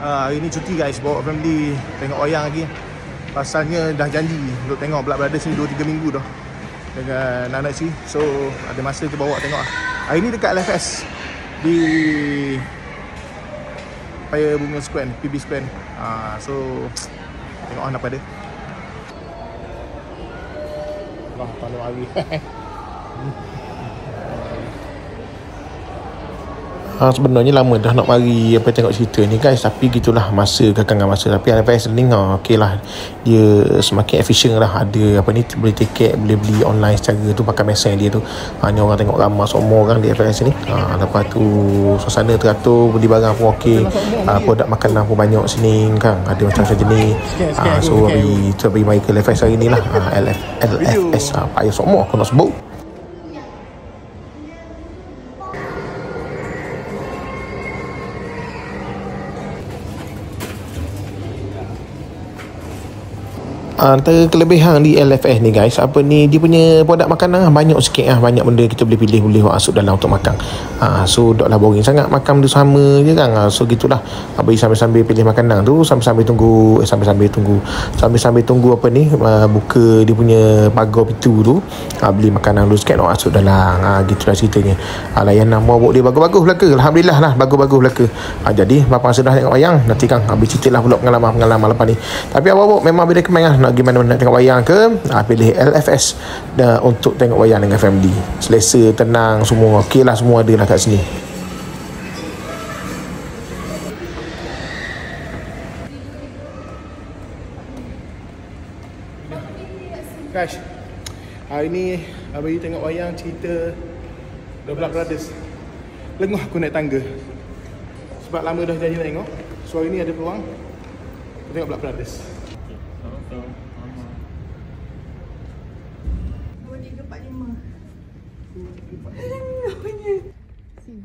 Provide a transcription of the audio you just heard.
Hari ni cuti guys, bawa family tengok wayang lagi. Pasalnya dah janji untuk tengok Blood Brothers ni 2-3 minggu dah dengan anak si. So ada masa tu bawa tengok lah. Hari ni dekat LFS di Paya Bunga Square, PB Square. So tengok lah apa dia. Wah, paling hari. Sebenarnya lama dah nak mari apa tengok cerita ni guys, tapi gitulah masa kekangan masa. Tapi LFS ni okey lah, dia semakin efisien lah. Ada apa ni, boleh tiket, boleh beli online secara tu pakai mesin dia tu. Ni orang tengok ramai semua orang di LFS ni. Lepas tu suasana teratur, beli barang pun okey, produk makanan pun banyak sini kan, ada macam-macam jenis. So bagi mari ke LFS hari ni lah. LFS payah semua aku nak sebut. Antara kelebihan di LFS ni guys, apa ni, dia punya produk makanan banyak sikit lah, banyak benda kita boleh pilih, boleh masuk dalam untuk makan. So taklah boring sangat makan benda sama je kan. So gitulah, bagi sambil-sambil pilih makanan tu, sambil-sambil tunggu apa ni, buka dia punya pagar pintu tu, beli makanan dulu sikit, nak masuk dalam. Gitulah ceritanya. Layanan mabuk dia bagus-bagus belaka, alhamdulillah lah, bagus-bagus belaka. Jadi bapa masa dah tengok wayang, nanti kan habis cerita lah pula pengalaman lepas ni. Tapi apa-apa memang bila kemang lah, nak pergi mana-mana tengok wayang ke, pilih LFS untuk tengok wayang dengan family. Selesa, tenang, semua okey lah, semua ada lah kat sini. Guys, hari ni bagi tengok wayang cerita The Blood Brothers. Lenguh aku naik tangga sebab lama dah janji nak tengok. So hari ni ada peluang tengok Blood Brothers. 2, 3, 4, 5. Sini. Sini.